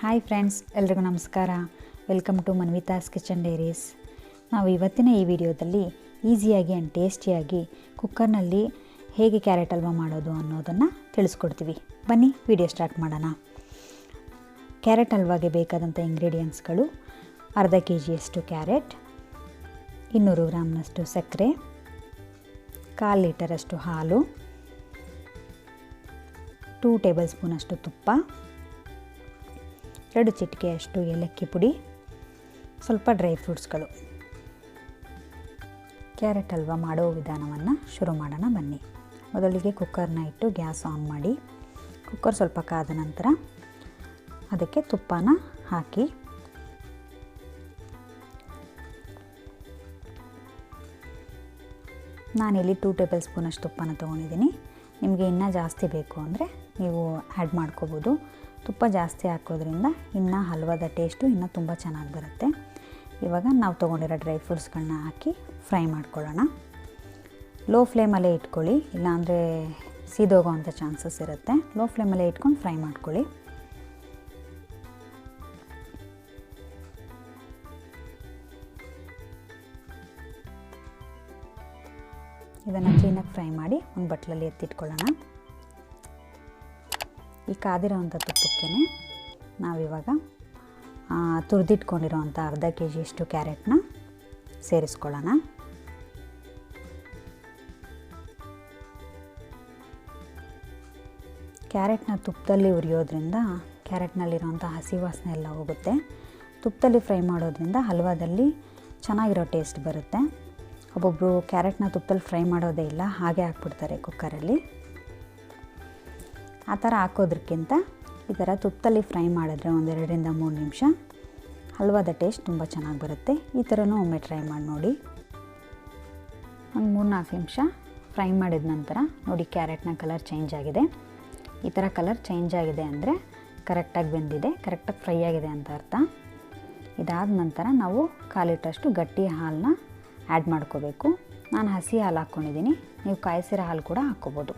Hi friends, ಎಲ್ರಿಗೂ ನಮಸ್ಕಾರ. Welcome to Manvitha's kitchen diaries. ನಾವು ಇವತ್ತಿನ ಈ ವಿಡಿಯೋದಲ್ಲಿ ಈಸಿಯಾಗಿ ಆ್ಯಂಡ್ ಟೇಸ್ಟಿಯಾಗಿ ಕುಕ್ಕರ್ನಲ್ಲಿ ಹೇಗೆ ಕ್ಯಾರೆಟ್ ಹಲ್ವಾ ಮಾಡೋದು ಅನ್ನೋದನ್ನು ತಿಳಿಸ್ಕೊಡ್ತೀವಿ. ಬನ್ನಿ ವಿಡಿಯೋ ಸ್ಟಾರ್ಟ್ ಮಾಡೋಣ. ಕ್ಯಾರೆಟ್ ಹಲ್ವಾಗೆ ಬೇಕಾದಂಥ ಇಂಗ್ರೀಡಿಯೆಂಟ್ಸ್ಗಳು: ಅರ್ಧ kg ಕ್ಯಾರೆಟ್, 200 ಗ್ರಾಮ್ನಷ್ಟು ಸಕ್ಕರೆ, 1/4 ಲೀಟರಷ್ಟು ಹಾಲು, 2 ಟೇಬಲ್ ಸ್ಪೂನಷ್ಟು ತುಪ್ಪ, 2 ಚಿಟಿಕೆಯಷ್ಟು ಏಲಕ್ಕಿ ಪುಡಿ, ಸ್ವಲ್ಪ ಡ್ರೈ ಫ್ರೂಟ್ಸ್ಗಳು. ಕ್ಯಾರೆಟ್ ಹಲ್ವಾ ಮಾಡೋ ವಿಧಾನವನ್ನು ಶುರು ಮಾಡೋಣ ಬನ್ನಿ. ಮೊದಲಿಗೆ ಕುಕ್ಕರ್ನ ಇಟ್ಟು ಗ್ಯಾಸ್ ಆನ್ ಮಾಡಿ, ಕುಕ್ಕರ್ ಸ್ವಲ್ಪ ಕಾದ ನಂತರ ಅದಕ್ಕೆ ತುಪ್ಪನ ಹಾಕಿ ನಾನಿಲ್ಲಿ 2 ಟೇಬಲ್ ಸ್ಪೂನಷ್ಟು ತುಪ್ಪನ ತೊಗೊಂಡಿದ್ದೀನಿ. ನಿಮಗೆ ಇನ್ನೂ ಜಾಸ್ತಿ ಬೇಕು ಅಂದರೆ ನೀವು ಆ್ಯಡ್ ಮಾಡ್ಕೋಬೋದು. ತುಪ್ಪ ಜಾಸ್ತಿ ಹಾಕೋದ್ರಿಂದ ಇನ್ನು ಹಲ್ವಾದ ಟೇಸ್ಟು ಇನ್ನೂ ತುಂಬ ಚೆನ್ನಾಗಿ ಬರುತ್ತೆ. ಇವಾಗ ನಾವು ತೊಗೊಂಡಿರೋ ಡ್ರೈ ಫ್ರೂಟ್ಸ್ಗಳನ್ನ ಹಾಕಿ ಫ್ರೈ ಮಾಡ್ಕೊಳ್ಳೋಣ. ಲೋ ಫ್ಲೇಮಲ್ಲೇ ಇಟ್ಕೊಳ್ಳಿ, ಇಲ್ಲಾಂದರೆ ಸೀದೋಗೋವಂಥ ಚಾನ್ಸಸ್ ಇರುತ್ತೆ. ಲೋ ಫ್ಲೇಮಲ್ಲೇ ಇಟ್ಕೊಂಡು ಫ್ರೈ ಮಾಡ್ಕೊಳ್ಳಿ. ಇದನ್ನು ಕ್ಲೀನಾಗಿ ಫ್ರೈ ಮಾಡಿ ಒಂದು ಬಟ್ಲಲ್ಲಿ ಎತ್ತಿಟ್ಕೊಳ್ಳೋಣ. ಈ ಕಾದಿರೋವಂಥ ತುಪ್ಪಕ್ಕೆ ನಾವಿವಾಗ ತುರಿದಿಟ್ಕೊಂಡಿರೋವಂಥ ಅರ್ಧ kg ಕ್ಯಾರೆಟ್ನ ಸೇರಿಸ್ಕೊಳ್ಳೋಣ. ಕ್ಯಾರೆಟ್ನ ತುಪ್ಪದಲ್ಲಿ ಉರಿಯೋದ್ರಿಂದ ಕ್ಯಾರೆಟ್ನಲ್ಲಿರೋವಂಥ ಹಸಿ ವಾಸನೆ ಎಲ್ಲ ಹೋಗುತ್ತೆ. ತುಪ್ಪದಲ್ಲಿ ಫ್ರೈ ಮಾಡೋದ್ರಿಂದ ಹಲ್ವಾದಲ್ಲಿ ಚೆನ್ನಾಗಿರೋ ಟೇಸ್ಟ್ ಬರುತ್ತೆ. ಒಬ್ಬೊಬ್ಬರು ಕ್ಯಾರೆಟ್ನ ತುಪ್ಪದಲ್ಲಿ ಫ್ರೈ ಮಾಡೋದೇ ಇಲ್ಲ, ಹಾಗೆ ಹಾಕ್ಬಿಡ್ತಾರೆ ಕುಕ್ಕರಲ್ಲಿ. ಆ ಥರ ಹಾಕೋದ್ರಕ್ಕಿಂತ ಈ ಥರ ತುಪ್ಪದಲ್ಲಿ ಫ್ರೈ ಮಾಡಿದ್ರೆ 1-2ರಿಂದ 3 ನಿಮಿಷ ಹಲ್ವಾದ ಟೇಸ್ಟ್ ತುಂಬ ಚೆನ್ನಾಗಿ ಬರುತ್ತೆ. ಈ ಥರನೂ ಒಮ್ಮೆ ಟ್ರೈ ಮಾಡಿ ನೋಡಿ. ಒಂದು 3-4 ನಿಮಿಷ ಫ್ರೈ ಮಾಡಿದ ನಂತರ ನೋಡಿ, ಕ್ಯಾರೆಟ್ನ ಕಲರ್ ಚೇಂಜ್ ಆಗಿದೆ. ಈ ಥರ ಕಲರ್ ಚೇಂಜ್ ಆಗಿದೆ ಅಂದರೆ ಕರೆಕ್ಟಾಗಿ ಬೆಂದಿದೆ, ಕರೆಕ್ಟಾಗಿ ಫ್ರೈ ಆಗಿದೆ ಅಂತ ಅರ್ಥ. ಇದಾದ ನಂತರ ನಾವು 1/4 ಲೀಟ್ರಷ್ಟು ಗಟ್ಟಿ ಹಾಲನ್ನ ಆ್ಯಡ್ ಮಾಡ್ಕೋಬೇಕು. ನಾನು ಹಸಿ ಹಾಲು ಹಾಕ್ಕೊಂಡಿದ್ದೀನಿ, ನೀವು ಕಾಯಿಸಿರೋ ಹಾಲು ಕೂಡ ಹಾಕ್ಕೋಬೋದು.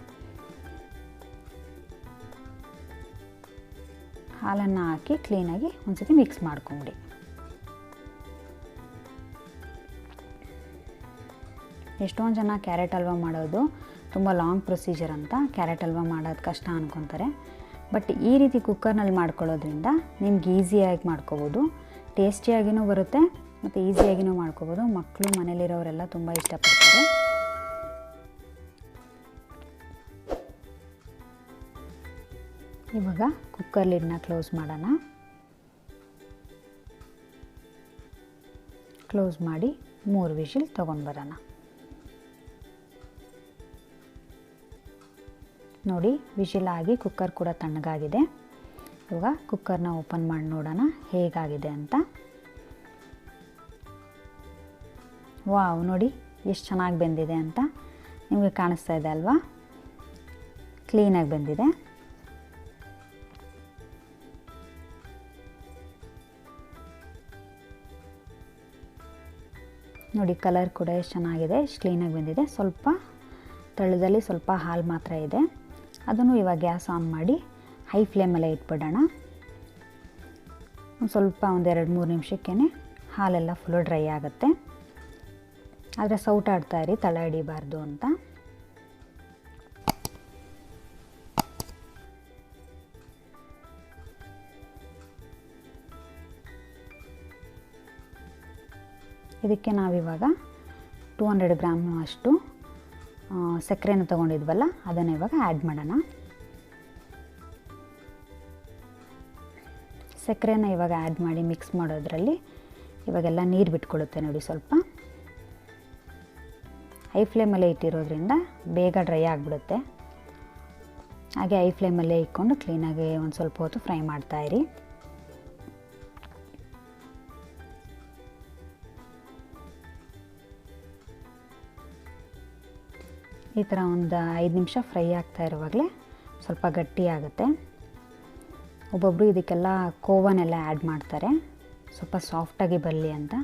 ಹಾಲನ್ನು ಹಾಕಿ ಕ್ಲೀನಾಗಿ ಒಂದ್ಸತಿ ಮಿಕ್ಸ್ ಮಾಡ್ಕೊಂಬಿಡಿ. ಎಷ್ಟೊಂದು ಜನ ಕ್ಯಾರೆಟ್ ಹಲ್ವಾ ಮಾಡೋದು ತುಂಬ ಲಾಂಗ್ ಪ್ರೊಸೀಜರ್ ಅಂತ, ಕ್ಯಾರೆಟ್ ಹಲ್ವಾ ಮಾಡೋದು ಕಷ್ಟ ಅಂದ್ಕೊತಾರೆ. ಬಟ್ ಈ ರೀತಿ ಕುಕ್ಕರ್ನಲ್ಲಿ ಮಾಡ್ಕೊಳ್ಳೋದ್ರಿಂದ ನಿಮ್ಗೆ ಈಸಿಯಾಗಿ ಮಾಡ್ಕೋಬೋದು, ಟೇಸ್ಟಿಯಾಗಿಯೂ ಬರುತ್ತೆ ಮತ್ತು ಈಸಿಯಾಗಿಯೂ ಮಾಡ್ಕೋಬೋದು. ಮಕ್ಕಳು ಮನೇಲಿರೋರೆಲ್ಲ ತುಂಬ ಇಷ್ಟಪಡ್ತಾರೆ. ಇವಾಗ ಕುಕ್ಕರ್ ಲಿಡ್ನ ಕ್ಲೋಸ್ ಮಾಡೋಣ. ಕ್ಲೋಸ್ ಮಾಡಿ 3 ವಿಷಿಲ್ ತೊಗೊಂಡು ಬರೋಣ. ನೋಡಿ, ವಿಷಿಲ್ ಆಗಿ ಕುಕ್ಕರ್ ಕೂಡ ತಣ್ಣಗಾಗಿದೆ. ಇವಾಗ ಕುಕ್ಕರ್ನ ಓಪನ್ ಮಾಡಿ ನೋಡೋಣ ಹೇಗಾಗಿದೆ ಅಂತ. ವಾವ್, ನೋಡಿ ಎಷ್ಟು ಚೆನ್ನಾಗಿ ಬೆಂದಿದೆ ಅಂತ ನಿಮಗೆ ಕಾಣಿಸ್ತಾ ಇದೆ ಅಲ್ವಾ? ಕ್ಲೀನಾಗಿ ಬೆಂದಿದೆ. ನೋಡಿ, ಕಲರ್ ಕೂಡ ಎಷ್ಟು ಚೆನ್ನಾಗಿದೆ, ಎಷ್ಟು ಕ್ಲೀನಾಗಿ ಬಂದಿದೆ. ಸ್ವಲ್ಪ ತಳದಲ್ಲಿ ಸ್ವಲ್ಪ ಹಾಲು ಮಾತ್ರ ಇದೆ. ಅದನ್ನು ಇವಾಗ ಗ್ಯಾಸ್ ಆನ್ ಮಾಡಿ ಹೈ ಫ್ಲೇಮಲ್ಲೇ ಇಟ್ಬಿಡೋಣ. ಸ್ವಲ್ಪ 1-2-3 ನಿಮಿಷಕ್ಕೇ ಹಾಲೆಲ್ಲ ಫುಲ್ಲು ಡ್ರೈ ಆಗುತ್ತೆ. ಆದರೆ ಸೌಟಾಡ್ತಾ ಇರಿ, ತಳ ಹಿಡಿಬಾರ್ದು ಅಂತ. ಇದಕ್ಕೆ ನಾವಿವಾಗ 200 ಗ್ರಾಮ್ ಅಷ್ಟು ಸಕ್ಕರೆನ ತೊಗೊಂಡಿದ್ವಲ್ಲ, ಅದನ್ನು ಇವಾಗ ಆ್ಯಡ್ ಮಾಡೋಣ. ಸಕ್ಕರೆನ ಇವಾಗ ಆ್ಯಡ್ ಮಾಡಿ ಮಿಕ್ಸ್ ಮಾಡೋದ್ರಲ್ಲಿ ಇವಾಗೆಲ್ಲ ನೀರು ಬಿಟ್ಕೊಳ್ಳುತ್ತೆ ನೋಡಿ. ಸ್ವಲ್ಪ ಹೈ ಫ್ಲೇಮಲ್ಲೇ ಇಟ್ಟಿರೋದ್ರಿಂದ ಬೇಗ ಡ್ರೈ ಆಗಿಬಿಡುತ್ತೆ. ಹಾಗೆ ಹೈ ಫ್ಲೇಮಲ್ಲೇ ಇಟ್ಕೊಂಡು ಕ್ಲೀನಾಗಿ ಒಂದು ಸ್ವಲ್ಪ ಹೊತ್ತು ಫ್ರೈ ಮಾಡ್ತಾಯಿರಿ. ಈ ಥರ ಒಂದು 5 ನಿಮಿಷ ಫ್ರೈ ಆಗ್ತಾ ಇರುವಾಗಲೇ ಸ್ವಲ್ಪ ಗಟ್ಟಿ ಆಗುತ್ತೆ. ಒಬ್ಬೊಬ್ಬರು ಇದಕ್ಕೆಲ್ಲ ಕೋವನ್ನೆಲ್ಲ ಆ್ಯಡ್ ಮಾಡ್ತಾರೆ, ಸ್ವಲ್ಪ ಸಾಫ್ಟಾಗಿ ಬರಲಿ ಅಂತ.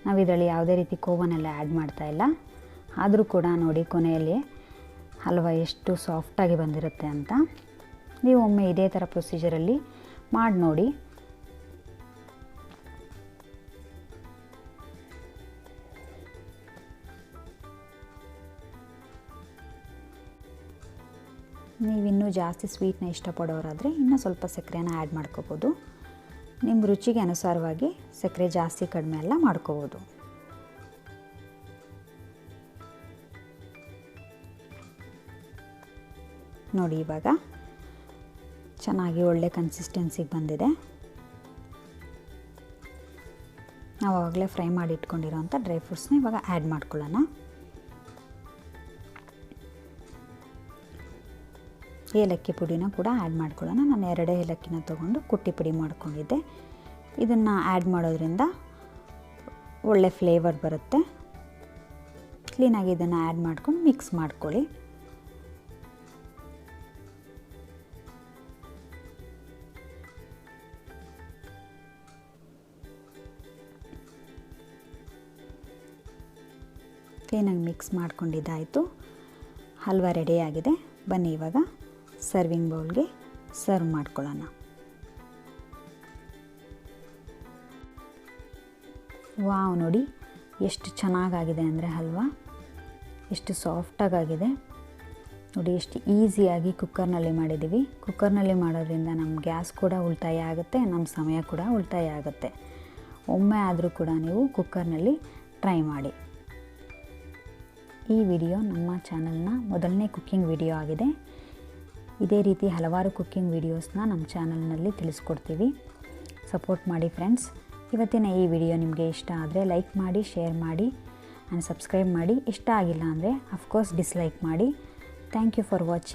ನಾವು ಇದರಲ್ಲಿ ಯಾವುದೇ ರೀತಿ ಕೋವನ್ನೆಲ್ಲ ಆ್ಯಡ್ ಮಾಡ್ತಾಯಿಲ್ಲ. ಆದರೂ ಕೂಡ ನೋಡಿ, ಕೊನೆಯಲ್ಲಿ ಹಲ್ವಾ ಎಷ್ಟು ಸಾಫ್ಟಾಗಿ ಬಂದಿರುತ್ತೆ ಅಂತ. ನೀವು ಒಮ್ಮೆ ಇದೇ ಥರ ಪ್ರೊಸೀಜರಲ್ಲಿ ಮಾಡಿ ನೋಡಿ, ನೀವಿನ್ನೂ ಜಾಸ್ತಿ ಸ್ವೀಟ್ನ ಇಷ್ಟಪಡೋರಾದರೆ ಇನ್ನೂ ಸ್ವಲ್ಪ ಸಕ್ಕರೆನ ಆ್ಯಡ್ ಮಾಡ್ಕೋಬೋದು. ನಿಮ್ಮ ರುಚಿಗೆ ಅನುಸಾರವಾಗಿ ಸಕ್ಕರೆ ಜಾಸ್ತಿ ಕಡಿಮೆ ಎಲ್ಲ ಮಾಡ್ಕೋಬೋದು. ನೋಡಿ ಇವಾಗ ಚೆನ್ನಾಗಿ ಒಳ್ಳೆ ಕನ್ಸಿಸ್ಟೆನ್ಸಿಗೆ ಬಂದಿದೆ. ನಾವು ಆವಾಗಲೇ ಫ್ರೈ ಮಾಡಿ ಇಟ್ಕೊಂಡಿರೋಂಥ ಡ್ರೈ ಫ್ರೂಟ್ಸ್ನ ಇವಾಗ ಆ್ಯಡ್ ಮಾಡ್ಕೊಳ್ಳೋಣ. ಏಲಕ್ಕಿ ಪುಡಿನ ಕೂಡ ಆ್ಯಡ್ ಮಾಡ್ಕೊಳ್ಳೋಣ. ನಾನು 2 ಏಲಕ್ಕಿನ ತೊಗೊಂಡು ಕುಟ್ಟಿ ಪುಡಿ ಮಾಡ್ಕೊಂಡಿದ್ದೆ. ಇದನ್ನು ಆ್ಯಡ್ ಮಾಡೋದ್ರಿಂದ ಒಳ್ಳೆ ಫ್ಲೇವರ್ ಬರುತ್ತೆ. ಕ್ಲೀನಾಗಿ ಇದನ್ನು ಆ್ಯಡ್ ಮಾಡ್ಕೊಂಡು ಮಿಕ್ಸ್ ಮಾಡ್ಕೊಳ್ಳಿ. ಕ್ಲೀನಾಗಿ ಮಿಕ್ಸ್ ಮಾಡ್ಕೊಂಡಿದ್ದಾಯಿತು. ಹಲ್ವಾ ರೆಡಿಯಾಗಿದೆ. ಬನ್ನಿ ಇವಾಗ ಸರ್ವಿಂಗ್ ಬೌಲ್ಗೆ ಸರ್ವ್ ಮಾಡ್ಕೊಳ್ಳೋಣ. ವಾವ್, ನೋಡಿ ಎಷ್ಟು ಚೆನ್ನಾಗಾಗಿದೆ ಅಂದರೆ ಹಲ್ವಾ ಎಷ್ಟು ಸಾಫ್ಟಾಗಿದೆ. ನೋಡಿ ಎಷ್ಟು ಈಸಿಯಾಗಿ ಕುಕ್ಕರ್ನಲ್ಲಿ ಮಾಡಿದ್ದೀವಿ. ಕುಕ್ಕರ್ನಲ್ಲಿ ಮಾಡೋದ್ರಿಂದ ನಮ್ಮ ಗ್ಯಾಸ್ ಕೂಡ ಉಳಿತಾಯ ಆಗುತ್ತೆ, ನಮ್ಮ ಸಮಯ ಕೂಡ ಉಳಿತಾಯ ಆಗುತ್ತೆ. ಒಮ್ಮೆ ಆದರೂ ಕೂಡ ನೀವು ಕುಕ್ಕರ್ನಲ್ಲಿ ಟ್ರೈ ಮಾಡಿ. ಈ ವಿಡಿಯೋ ನಮ್ಮ ಚಾನಲ್ನ ಮೊದಲನೇ ಕುಕ್ಕಿಂಗ್ ವಿಡಿಯೋ ಆಗಿದೆ. ಇದೇ ರೀತಿ ಹಲವಾರು ಕುಕ್ಕಿಂಗ್ ವಿಡಿಯೋಸ್ನ ನಮ್ಮ ಚಾನಲ್ನಲ್ಲಿ ತಿಳಿಸ್ಕೊಡ್ತೀವಿ. ಸಪೋರ್ಟ್ ಮಾಡಿ ಫ್ರೆಂಡ್ಸ್. ಇವತ್ತಿನ ಈ ವಿಡಿಯೋ ನಿಮಗೆ ಇಷ್ಟ ಆದರೆ ಲೈಕ್ ಮಾಡಿ, ಶೇರ್ ಮಾಡಿ ಆ್ಯಂಡ್ ಸಬ್ಸ್ಕ್ರೈಬ್ ಮಾಡಿ. ಇಷ್ಟ ಆಗಿಲ್ಲ ಅಂದರೆ ಅಫ್ಕೋರ್ಸ್ ಡಿಸ್ಲೈಕ್ ಮಾಡಿ. Thank you for watching.